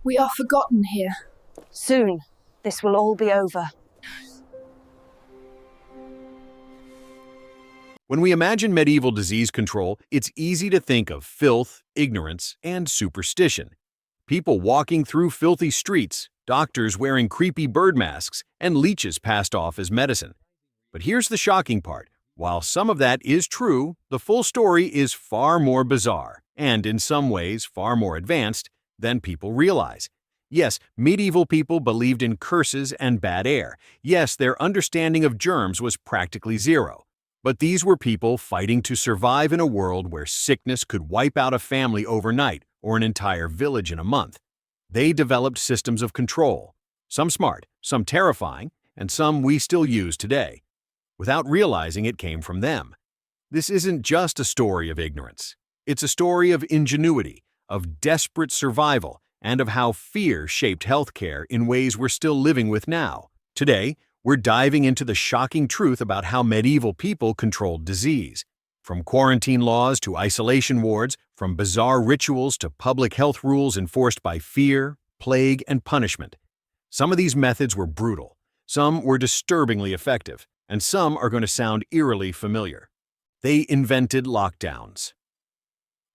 We are forgotten here. Soon, this will all be over. When we imagine medieval disease control, it's easy to think of filth, ignorance, and superstition. People walking through filthy streets, doctors wearing creepy bird masks, and leeches passed off as medicine. But here's the shocking part. While some of that is true, the full story is far more bizarre, and in some ways far more advanced than people realize. Yes, medieval people believed in curses and bad air. Yes, their understanding of germs was practically zero. But these were people fighting to survive in a world where sickness could wipe out a family overnight or an entire village in a month. They developed systems of control, some smart, some terrifying, and some we still use today, without realizing it came from them. This isn't just a story of ignorance. It's a story of ingenuity, of desperate survival, and of how fear shaped healthcare in ways we're still living with now. Today, we're diving into the shocking truth about how medieval people controlled disease. From quarantine laws to isolation wards, from bizarre rituals to public health rules enforced by fear, plague, and punishment. Some of these methods were brutal, some were disturbingly effective, and some are going to sound eerily familiar. They invented lockdowns.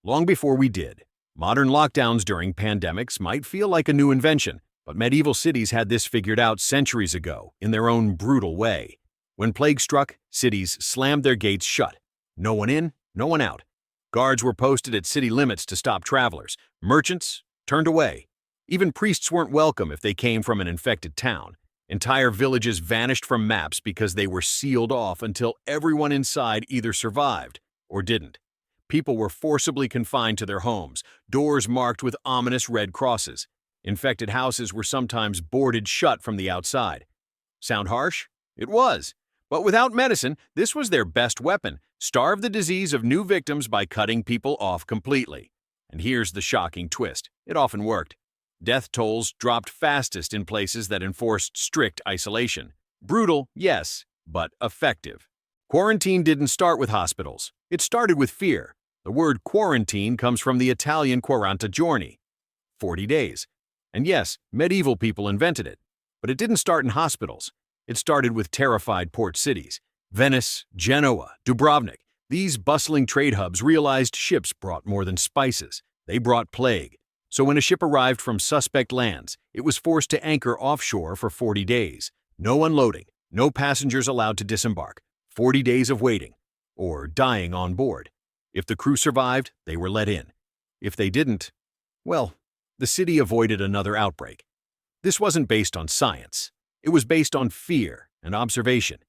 Long before we did, modern lockdowns during pandemics might feel like a new invention, but medieval cities had this figured out centuries ago in their own brutal way. When plague struck, cities slammed their gates shut. No one in, no one out. Guards were posted at city limits to stop travelers. Merchants turned away. Even priests weren't welcome if they came from an infected town. Entire villages vanished from maps because they were sealed off until everyone inside either survived or didn't. People were forcibly confined to their homes, doors marked with ominous red crosses. Infected houses were sometimes boarded shut from the outside. Sound harsh? It was. But without medicine, this was their best weapon: starve the disease of new victims by cutting people off completely. And here's the shocking twist. It often worked. Death tolls dropped fastest in places that enforced strict isolation. Brutal, yes, but effective. Quarantine didn't start with hospitals. It started with fear. The word quarantine comes from the Italian 40 giorni, 40 days. And yes, medieval people invented it. But it didn't start in hospitals. It started with terrified port cities. Venice, Genoa, Dubrovnik. These bustling trade hubs realized ships brought more than spices. They brought plague. So when a ship arrived from suspect lands, it was forced to anchor offshore for 40 days. No unloading, no passengers allowed to disembark. 40 days of waiting, or dying on board. If the crew survived, they were let in. If they didn't, well, the city avoided another outbreak. This wasn't based on science. It was based on fear and observation.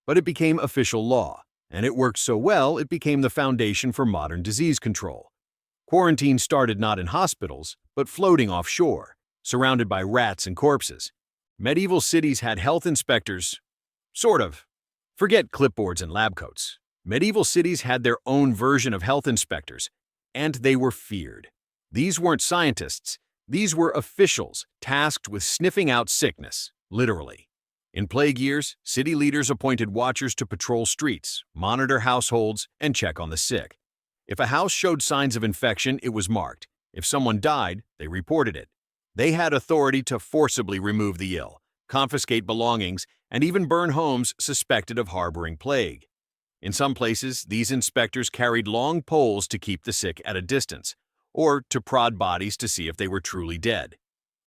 But it became official law, and it worked so well it became the foundation for modern disease control. Quarantine started not in hospitals, but floating offshore, surrounded by rats and corpses. Medieval cities had health inspectors, sort of. Forget clipboards and lab coats. Medieval cities had their own version of health inspectors, and they were feared. These weren't scientists. These were officials tasked with sniffing out sickness, literally. In plague years, city leaders appointed watchers to patrol streets, monitor households, and check on the sick. If a house showed signs of infection, it was marked. If someone died, they reported it. They had authority to forcibly remove the ill, confiscate belongings, and even burn homes suspected of harboring plague. In some places, these inspectors carried long poles to keep the sick at a distance, or to prod bodies to see if they were truly dead.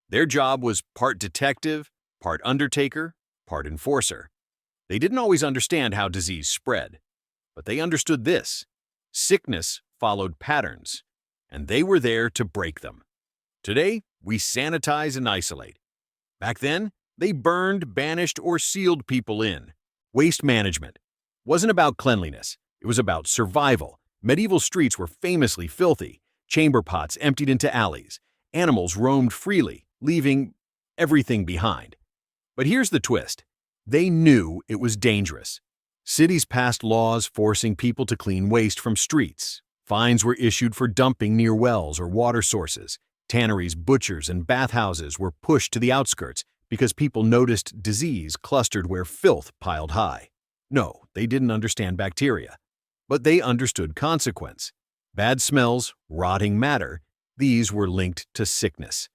Their job was part detective, part undertaker, part enforcer. They didn't always understand how disease spread, but they understood this. Sickness followed patterns, and they were there to break them. Today, we sanitize and isolate. Back then, they burned, banished, or sealed people in. Waste management wasn't about cleanliness. It was about survival. Medieval streets were famously filthy. Chamber pots emptied into alleys. Animals roamed freely, leaving everything behind. But here's the twist. They knew it was dangerous. Cities passed laws forcing people to clean waste from streets. Fines were issued for dumping near wells or water sources. Tanneries, butchers, and bathhouses were pushed to the outskirts because people noticed disease clustered where filth piled high. No, they didn't understand bacteria, but they understood consequence. Bad smells, rotting matter, these were linked to sickness.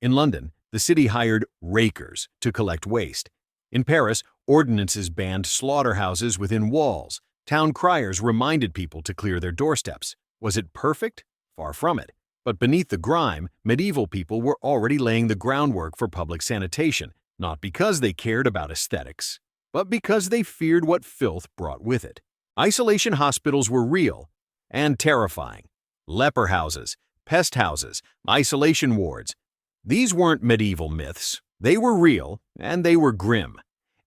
In London, the city hired rakers to collect waste. In Paris, ordinances banned slaughterhouses within walls. Town criers reminded people to clear their doorsteps. Was it perfect? Far from it. But beneath the grime, medieval people were already laying the groundwork for public sanitation, not because they cared about aesthetics, but because they feared what filth brought with it. Isolation hospitals were real and terrifying. Leper houses, pest houses, isolation wards. These weren't medieval myths. They were real, and they were grim.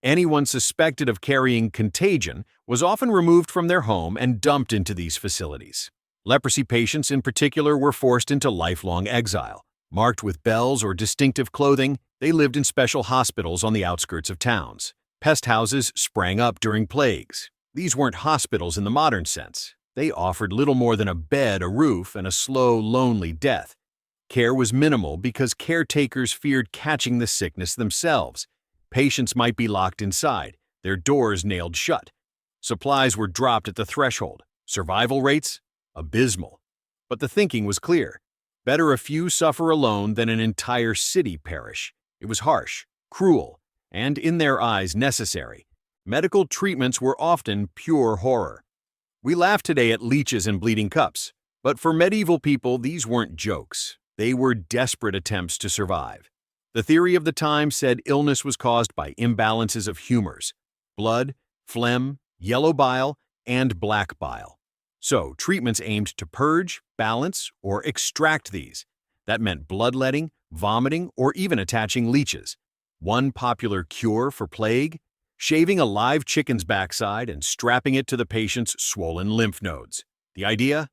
Anyone suspected of carrying contagion was often removed from their home and dumped into these facilities. Leprosy patients in particular were forced into lifelong exile. Marked with bells or distinctive clothing, they lived in special hospitals on the outskirts of towns. Pest houses sprang up during plagues. These weren't hospitals in the modern sense. They offered little more than a bed, a roof, and a slow, lonely death. Care was minimal because caretakers feared catching the sickness themselves. Patients might be locked inside, their doors nailed shut. Supplies were dropped at the threshold. Survival rates? Abysmal. But the thinking was clear. Better a few suffer alone than an entire city perish. It was harsh, cruel, and in their eyes necessary. Medical treatments were often pure horror. We laugh today at leeches and bleeding cups, but for medieval people these weren't jokes. They were desperate attempts to survive. The theory of the time said illness was caused by imbalances of humors: blood, phlegm, yellow bile, and black bile. So, treatments aimed to purge, balance, or extract these. That meant bloodletting, vomiting, or even attaching leeches. One popular cure for plague? Shaving a live chicken's backside and strapping it to the patient's swollen lymph nodes. The idea?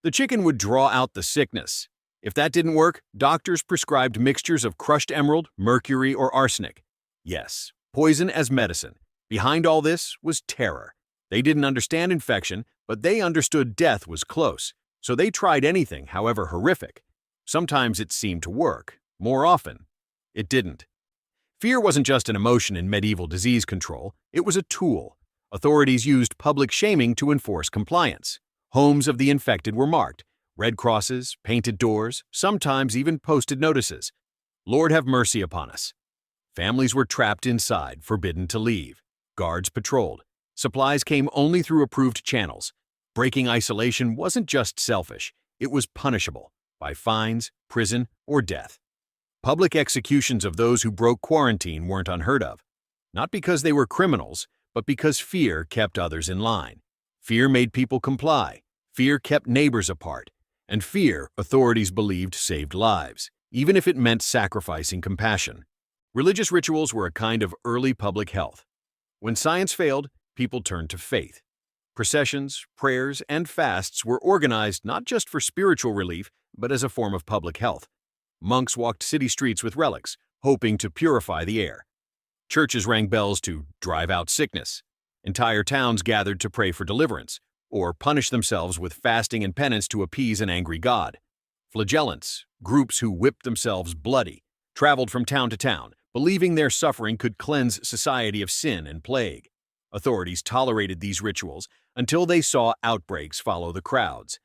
The chicken would draw out the sickness. If that didn't work, doctors prescribed mixtures of crushed emerald, mercury, or arsenic. Yes, poison as medicine. Behind all this was terror. They didn't understand infection, but they understood death was close, so they tried anything, however horrific. Sometimes it seemed to work. More often, it didn't. Fear wasn't just an emotion in medieval disease control, it was a tool. Authorities used public shaming to enforce compliance. Homes of the infected were marked. Red crosses, painted doors, sometimes even posted notices. Lord have mercy upon us. Families were trapped inside, forbidden to leave. Guards patrolled. Supplies came only through approved channels. Breaking isolation wasn't just selfish, it was punishable by fines, prison, or death. Public executions of those who broke quarantine weren't unheard of. Not because they were criminals, but because fear kept others in line. Fear made people comply. Fear kept neighbors apart. And fear, authorities believed, saved lives, even if it meant sacrificing compassion. Religious rituals were a kind of early public health. When science failed, people turned to faith. Processions, prayers, and fasts were organized not just for spiritual relief, but as a form of public health. Monks walked city streets with relics, hoping to purify the air. Churches rang bells to drive out sickness. Entire towns gathered to pray for deliverance, or punish themselves with fasting and penance to appease an angry god. Flagellants, groups who whipped themselves bloody, traveled from town to town, believing their suffering could cleanse society of sin and plague. Authorities tolerated these rituals until they saw outbreaks follow the crowds.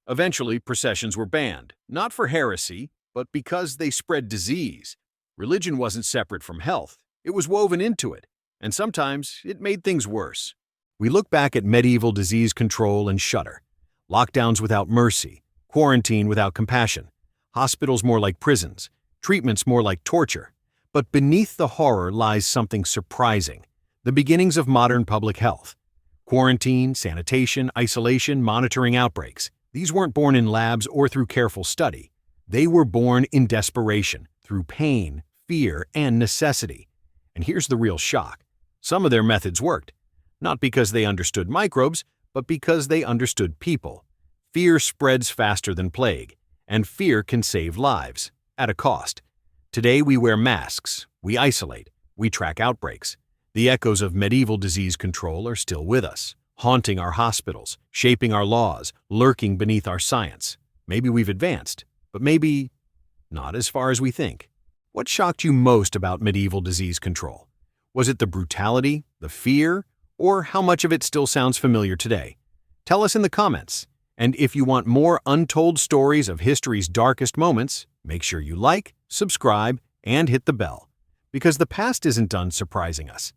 Eventually, processions were banned, not for heresy, but because they spread disease. Religion wasn't separate from health, it was woven into it, and sometimes it made things worse. We look back at medieval disease control and shudder. Lockdowns without mercy, quarantine without compassion, hospitals more like prisons, treatments more like torture. But beneath the horror lies something surprising: the beginnings of modern public health. Quarantine, sanitation, isolation, monitoring outbreaks. These weren't born in labs or through careful study. They were born in desperation, through pain, fear, and necessity. And here's the real shock. Some of their methods worked. Not because they understood microbes, but because they understood people. Fear spreads faster than plague, and fear can save lives, at a cost. Today we wear masks, we isolate, we track outbreaks. The echoes of medieval disease control are still with us, haunting our hospitals, shaping our laws, lurking beneath our science. Maybe we've advanced, but maybe not as far as we think. What shocked you most about medieval disease control? Was it the brutality, the fear, or how much of it still sounds familiar today? Tell us in the comments. And if you want more untold stories of history's darkest moments, make sure you like, subscribe, and hit the bell, because the past isn't done surprising us.